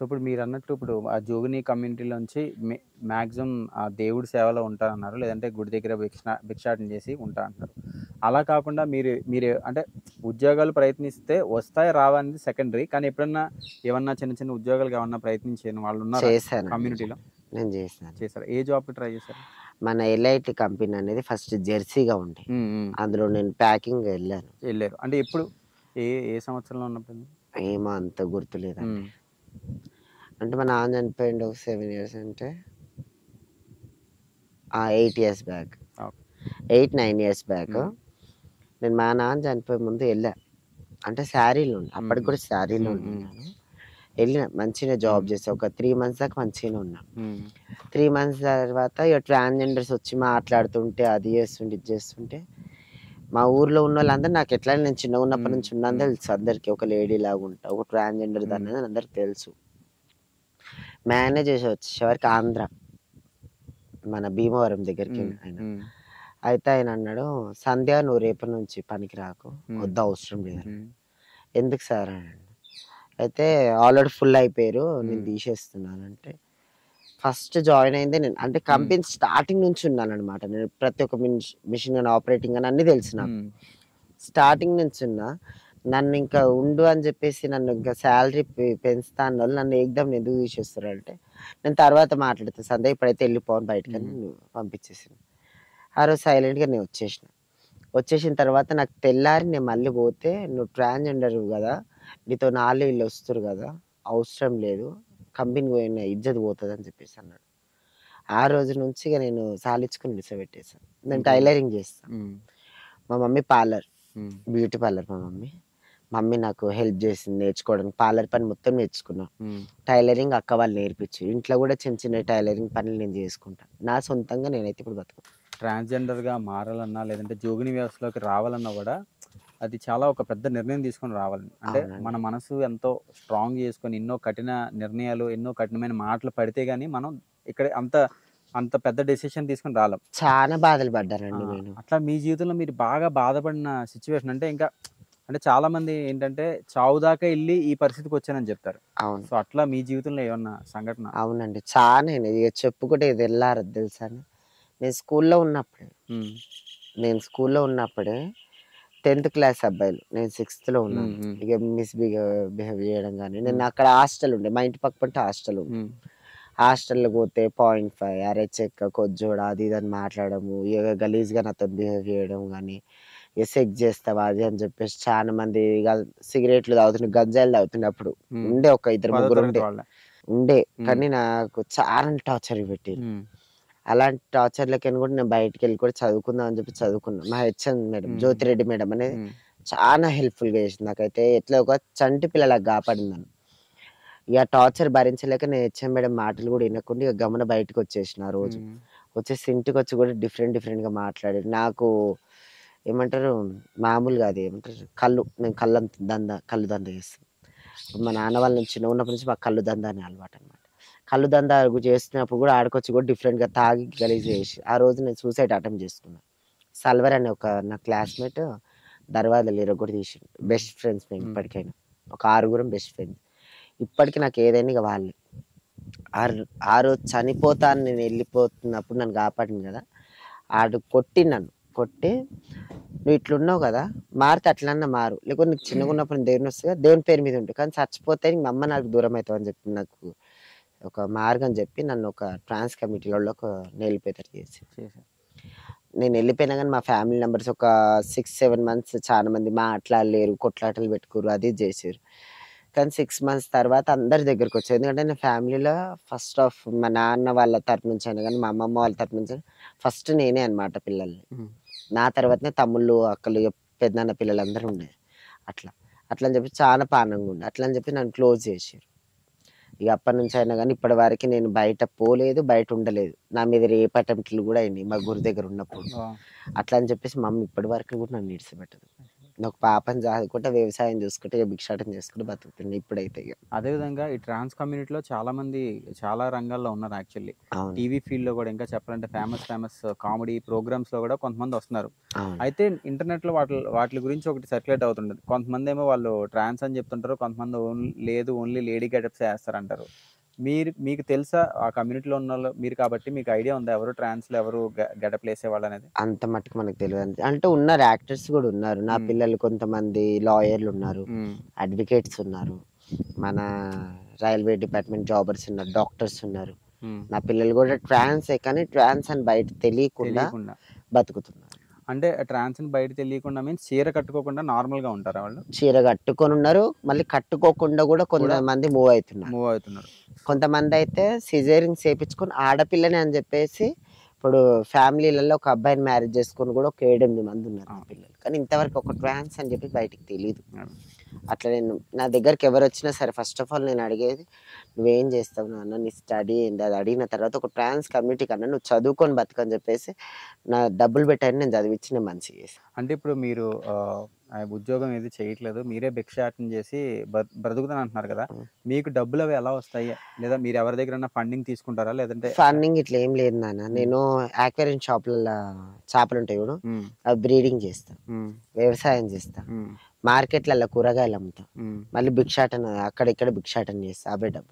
So, ఇప్పుడు మీరన్నట్టు ఇప్పుడు ఆ జోగిని కమ్యూనిటీలోంచి మాక్సిమం ఆ దేవుడి సేవలో ఉంటారన్నారు. లేదంటే గుడి దగ్గర భిక్షాటన చేసి ఉంటా అంటున్నారు. అలా కాకుండా మీరు మీరు అంటే ఉద్యోగాలు ప్రయత్నిస్తే వస్తాయి, రావా అనేది సెకండరీ. కానీ ఎప్పుడన్నా ఏమన్నా చిన్న చిన్న ఉద్యోగాలకి ఏమన్నా ప్రయత్నించిన వాళ్ళున్నారా చేశానండి. కమ్యూనిటీలో? నేను చేశాను. చేశారా? ఏ జాబ్‌కి ట్రై చేశారు? మన ఎల్ఐటి కంపెనీ అనేది ఫస్ట్ జెర్సీగా ఉండే. హ్మ్. హ్మ్. అందులో నేను ప్యాకింగ్ ఎళ్ళాను. ఎళ్లారు. అంటే ఎప్పుడు? ఏ ఏ సంవత్సరంలో ఉన్నప్పుడు? ఏమో అంత గుర్తులేదండి. హ్మ్. అంటే మా నాన్న చనిపోయిండు ఒక 7 ఇయర్స్ అంటే 8 years back. Okay. 8, 9 years back. హ్మ్. నేను మా నాన్న చనిపోయే ముందు ఎళ్ళా. అంటే శారీలో ఉండే. హ్మ్. అప్పటికి కూడా శారీలో హ్మ్. హ్మ్. ఉన్నాను. ఎళ్ళిన మంచిగానే జాబ్ హ్మ్. చేశా. ఒక 3 మంత్స్ దాకా మంచిగానే ఉన్నా. హ్మ్. 3 మంత్స్ తర్వాత ఇగ ట్రాన్స్‌జెండర్స్ వచ్చి మాట్లాడుతుంటే, అది చేస్తుంటే, ఇది చేస్తుంటే, మా ఊర్లో ఉన్నోళ్ళందరూ నాకెట్లా నేను చిన్నగున్నప్పటి హ్మ్. నుంచి ఉన్నాను హ్మ్. తెలుసు అందరికి. ఒక లేడీలాగుంటా. ఒక ట్రాన్స్‌జెండర్ హ్మ్. దాన్నని అందరికి తెలుసు. మేనేజ్ చేసి వచ్చేసరికి ఆంధ్ర. మన భీమవరం దగ్గరికి హ్మ్. ఆయన. హ్మ్. అయితే ఆయనన్నాడు, "సంధ్య నువ్వు రేపటి నుంచి పనికి రాకు. హ్మ్. వద్దు అవసరం లేదన్నాడు." హ్మ్. "ఎందుకు సార్" అన్నాను. అయితే ఆల్రెడీ ఫుల్ అయిపోయారు. నేను హ్మ్. తీసేస్తున్నానంటే, ఫస్ట్ జాయిన్ అయిందే నేను. అంటే హ్మ్. కంపెనీ స్టార్టింగ్ నుంచి ఉన్నాననమాట. నేను ప్రతి ఒక్క మిషన్ గాని, ఆపరేటింగ్ గాని అన్నీ తెలుసు నాకు. హ్మ్. స్టార్టింగ్ నుంచున్నా. నన్నింకా ఉండు అని జెప్పేసి నన్ను ఇంకా సాలరీ పెంచుతా అన్నోళ్ళు నన్ను ఏకదమ్ ఎందుకు తీసేస్తారంటే, నేను తర్వాత మాట్లాడతా సంధ్య ఇప్పుడైతే ఎళ్ళిపో అని బయటకని హుహు. పంపించేసిండు. ఆ రోజు సైలెంట్‌గా నేను వచ్చేసిన. వచ్చేసిన తర్వాత నాకు తెల్లారి నేను మళ్ళీ పోతే, "నువ్వు ట్రాన్స్‌జెండర్‌వి గదా! నీతో ఆళ్ళు ఈళ్ళు వస్తుర్రు గదా! అవసరం లేదు. కంపెనీకి పోయిన ఇజ్జత్ పోతదని" చెప్పేసి అన్నాడు. ఆ రోజు నుంచి ఇగ నేను సాలించుకొని నిల్చోబెట్టేసా. నేను ఇంకేం టైలరింగ్ జేస్తా. హ్మ్. మా మమ్మీ పార్లర్. హ్మ్. బ్యూటీ పార్లర్ మా మమ్మీ. మమ్మీ నాకు హెల్ప్ జేసింది నేర్చుకోవడానికి. పార్లర్ పని మొత్తం నేర్చుకున్నా. హ్మ్. టైలరింగ్ అక్క వాళ్ళు నేర్పించిర్రు. ఇంట్లో గూడా చిన్న చిన్న టైలరింగ్ పనులు నేను జేసుకుంటా. నా సొంతంగా నేనైతే ఇప్పుడు బతుకుతా. ట్రాన్స్‌జెండర్‌గా మారాలన్నా, లేదంటే జోగిని వ్యవస్థలోకి రావాలన్నా గూడా, అది చాలా ఒక పెద్ద నిర్ణయం తీసుకొని రావాలి. అంటే మన అవునండి. మనసు ఎంతో స్ట్రాంగ్ చేసుకొని, ఎన్నో కఠిన నిర్ణయాలు, ఎన్నో కఠినమైన మాటలు పడితే గాని, మనం ఇక్కడ అంత అంత పెద్ద డెసిషన్ తీసుకొని రాలేం. చానా బాధలు ఆ! పడ్డానండి నేను. అట్లా మీ జీవితంలో మీరు బాగా బాధపడిన సిట్యుయేషన్ అంటే ఇంకా అంటే చాలామంది ఏంటంటే, చావు దాకా ఎళ్లి ఈ పరిస్థితికొచ్చానని చెప్తారు. అవును. సో, అట్లా మీ జీవితంలో ఏమన్నా సంఘటన? అవునండి. చానానే ఇగ చెప్పుకుంటే ఇది ఎల్లారదు తెలుసా అండి. నేను స్కూల్‌లో ఉన్నప్పుడే హ్మ్. నేను స్కూల్‌లో ఉన్నప్పుడే 10థ్ క్లాస్ అబ్బాయిలు. నేను సిక్స్త్‌లో హ్మ్. ఉన్నాను. హ్మ్. ఇగ బిహేవ్ చేయడం గాని, నేను హ్మ్. అక్కడ హాస్టల్ ఉండే. మా ఇంటి పక్కపంటే హాస్టల్ ఉండే. హ్మ్. హాస్టల్‌లో పోతే 0.5 అరే చెక్క, కొజ్జోడా అది ఇది అని మాట్లాడము. ఇగ గలీజ్‌గా నాతోని బిహేవ్ చేయడం గాని, ఇగ సెక్స్ చేస్తావా అది అని చెప్పేసి చాలా మంది ఇగ సిగరెట్లు తాగుతుండే, గంజాయిలు తాగుతుండే అప్పుడు. హ్మ్. ఉండే ఒక ఇద్దరు 10వ ముగ్గురు తరగతి ఉండే. వాళ్ళే. ఉండే. హ్మ్. కానీ నాకు చాలా టార్చర్ పెట్టిర్రు. హ్మ్. అలాంటి టార్చర్‌లకని కూడా నేను బయటికెళ్ళి కూడా చదువుకుందాం అని చెప్పి చదువుకున్నా. మా హెచ్‌ఎం మేడం హ్మ్. జ్యోతిరెడ్డి మేడం అనేది హ్మ్. చానా హెల్ప్‌ఫుల్‌గా చేసింది. నాకైతే ఎట్లా ఒక చంటి పిల్లలాగా కాపాడింది నన్ను. ఇగ టార్చర్ భరించలేక నేను హెచ్‌ఎం మేడం మాటలు కూడా ఇనకుండా ఇగ గమ్మున బయటికొచ్చేసిన ఆ రోజు. హ్మ్. వచ్చేసి ఇంటికొచ్చి కూడా డిఫరెంట్ డిఫరెంట్‌గా మాట్లాడిర్రు. నాకు ఏమంటారు మామూలుగా అది ఏమంటారు నేను కళ్ళు దంద చేస్తా. మా నాన్న వాళ్ళు నేను చిన్నగున్నప్పటి నుంచి మాకు కళ్ళు దంద అనే అలవాటనమాట. కళ్ళు దంద చేస్తున్నప్పుడు కూడా ఆడికొచ్చి కూడా డిఫరెంట్‌గా తాగి గలీజ్ చేసి, ఆ రోజు నేను సూసైడ్ అటెంప్ట్ చేసుకున్నా. సల్వర్ అనే ఒక నా క్లాస్‌మేట్ దర్వాజాలు ఇరగ్గొట్టి తీసిండు. హ్మ్. బెస్ట్ ఫ్రెండ్స్ మేము హ్మ్. ఇప్పటికైనా. ఒక ఆరుగురం బెస్ట్ ఫ్రెండ్స్. ఇప్పటికి నాకు ఏదైనా ఇగ వాళ్ళే. ఆర్ ఆ రోజు చనిపోతా అని నేను ఎళ్ళిపోతున్నప్పుడు నన్ను కాపాడిండు గదా! ఆడు కొట్టిండు నన్ను. కొట్టి "నువ్వు ఇట్లున్నావు గదా! మారితే అట్లన్నా మారు. లేకపోతే నీకు చిన్నగున్నప్పుడు దేవుని వస్తది కదా! దేవుని పేరు మీద ఉండు. కానీ చచ్చిపోతే మీ అమ్మ నాకు దూరం అయితావు" అని చెప్పి నాకు ఒక మార్గం చెప్పి నన్ను ఒక ట్రాన్స్ కమిటీ‌లోకి నెళ్ళిపోయేటట్టు చేసిండు. చేశారు. నేనెళ్ళిపోయినా గానీ మా ఫ్యామిలీ మెంబర్స్ ఒక 6, 7 మంత్స్ చాలా మంది మాట్లాడలేరు, కొట్లాటలు పెట్టుకుర్రు అది ఇది జేసిర్రు. కానీ 6 మంత్స్ తర్వాత అందరి దగ్గరకొచ్చా. ఎందుకంటే నా ఫ్యామిలీలో ఫస్ట్ ఆఫ్ మా నాన్న వాళ్ళ తరపు నుంచైనా గానీ, మా అమ్మమ్మ వాళ్ళ తరపు నుంచి ఫస్ట్ నేనే అన్నమాట పిల్లల్ని. హ్మ్. నా తర్వాతనే తమ్ముళ్ళు, అక్కలు, ఇగ పెద్దనాన్న పిల్లలందరూ ఉండేది. అట్లా. అట్లా అని చెప్పి చాలా పానంగుండే. అట్లా అని చెప్పి నన్ను క్లోజ్ జేసిర్రు. ఇగ అప్పటినుంచయినా గానీ ఇప్పటి వరకి నేను బయట పోలేదు, బయట ఉండలేదు. నా మీద రేప్ అటెంప్ట్‌లు గూడా అయినాయి మా గురి దగ్గర ఉన్నప్పుడు. ఆ! అట్లా అని చెప్పేసి మా అమ్మ ఇప్పటి వరకు గూడా నన్ను ఇడిసిపెట్టదు. ఒక పాపని చదువుకుంటే వ్యవసాయం చూసుకుంటే ఇక భిక్షాటం చేసుకుంటే బతుకుతుంది ఇప్పుడైతే ఇక. అదేవిధంగా ఈ ట్రాన్స్ కమ్యూనిటీలో చాలామంది చాలా రంగాల్లో ఉన్నారు యాక్చువల్లీ. అవును. టీవీ ఫీల్డ్‌లో కూడా ఇంకా చెప్పాలంటే ఫేమస్ కామెడీ ప్రోగ్రామ్స్‌లో కూడా కొంతమంది వస్తున్నారు. అవును. అయితే ఇంటర్నెట్‌లో వాటి గురించి ఒకటి సర్క్యులేట్ అవుతుంటది. కొంతమందేమో వాళ్ళు ట్రాన్స్ అని చెప్తుంటారు. కొంతమంది లేదు ఓన్లీ లేడీ గెటప్సే ఏస్తారంటారు. మీకు తెలుసా ఆ కమ్యూనిటీలో ఉన్నోళ్ళు మీరు కాబట్టి మీకు ఐడియా ఉందా ఎవరు ట్రాన్స్‌లో ఎవరు గెటప్‌లు ఏసేవాళ్ళనేది? అంత మట్టుకు మనకు తెలియదు. అంటే ఉన్నారు, యాక్టర్స్ కూడా ఉన్నారు. నా హ్మ్. పిల్లలు కొంతమంది లాయర్లు ఉన్నారు, హ్మ్. అడ్వకేట్స్ ఉన్నారు, మన రైల్వే డిపార్ట్మెంట్ జాబర్స్ ఉన్నారు, డాక్టర్స్ ఉన్నారు. హ్మ్. నా పిల్లలు కూడా ట్రాన్సే, కానీ ట్రాన్స్ అని బయట తెలియకుండా తెలియకుండా. బతుకుతున్నారు. అంటే ట్రాన్స్ అని బయట తెలియకుండా మీన్స్ చీర కట్టుకోకుండా నార్మల్‌గా ఉంటారా వాళ్ళు? చీర కట్టుకొని ఉన్నారు, మళ్ళీ కట్టుకోకుండా కూడా కూడా కొంతమంది మూవ్ అవుతున్నారు. మూవ్ అవుతున్నారు. సో కొంతమంది అయితే సిజేరియన్ చేపించుకొని ఆడపిల్లని అని చెప్పేసి ఇప్పుడు ఫ్యామిలీలలో ఒక అబ్బాయిని మ్యారేజ్ చేసుకొని కూడా ఒక 7-8 మంది ఉన్నారు నా పిల్లలు. కానీ ఇంతవరకు ఒక ట్రాన్స్ అని చెప్పి బయటికి తెలియదు. అవును. అట్లా నేను నా దగ్గరికి ఎవరు వచ్చినా సరే ఫస్ట్ ఆఫ్ ఆల్ నేను అడిగేది, నువ్వేం చేస్తావు నాన్న, నీ స్టడీ ఏంది, అది అడిగిన తర్వాత ఒక ట్రాన్స్ కమ్యూనిటీ కన్నా నువ్వు చదువుకొని బతుకని చెప్పేసి నా డబ్బులు పెట్టని నేను చదివించి నేను మంచిగా చేశాను. అంటే ఇప్పుడు మీరు ఉద్యోగం ఏది చేయట్లేదు. మీరే భిక్షాటన చేసి బ్రతుకుతాను అంటున్నారు కదా! మీకు డబ్బులు అవి ఎలా వస్తాయి? లేదా మీరు ఎవరి దగ్గరైనా ఫండింగ్ తీసుకుంటారా? లేదంటే ఫండింగ్ ఇట్లా ఏం లేదు నాన్న. హ్మ్. నేను ఆక్వేరియం షాపులలో చేపలు ఉంటాయి చూడు, హ్మ్. అవి బ్రీడింగ్ చేస్తా, హ్మ్. వ్యవసాయం చేస్తా, హ్మ్. మార్కెట్లలో కూరగాయలు అమ్ముతా, హ్మ్. మళ్ళీ భిక్షాటన అక్కడ ఇక్కడ భిక్షాటన చేస్తా, అవే డబ్బులు.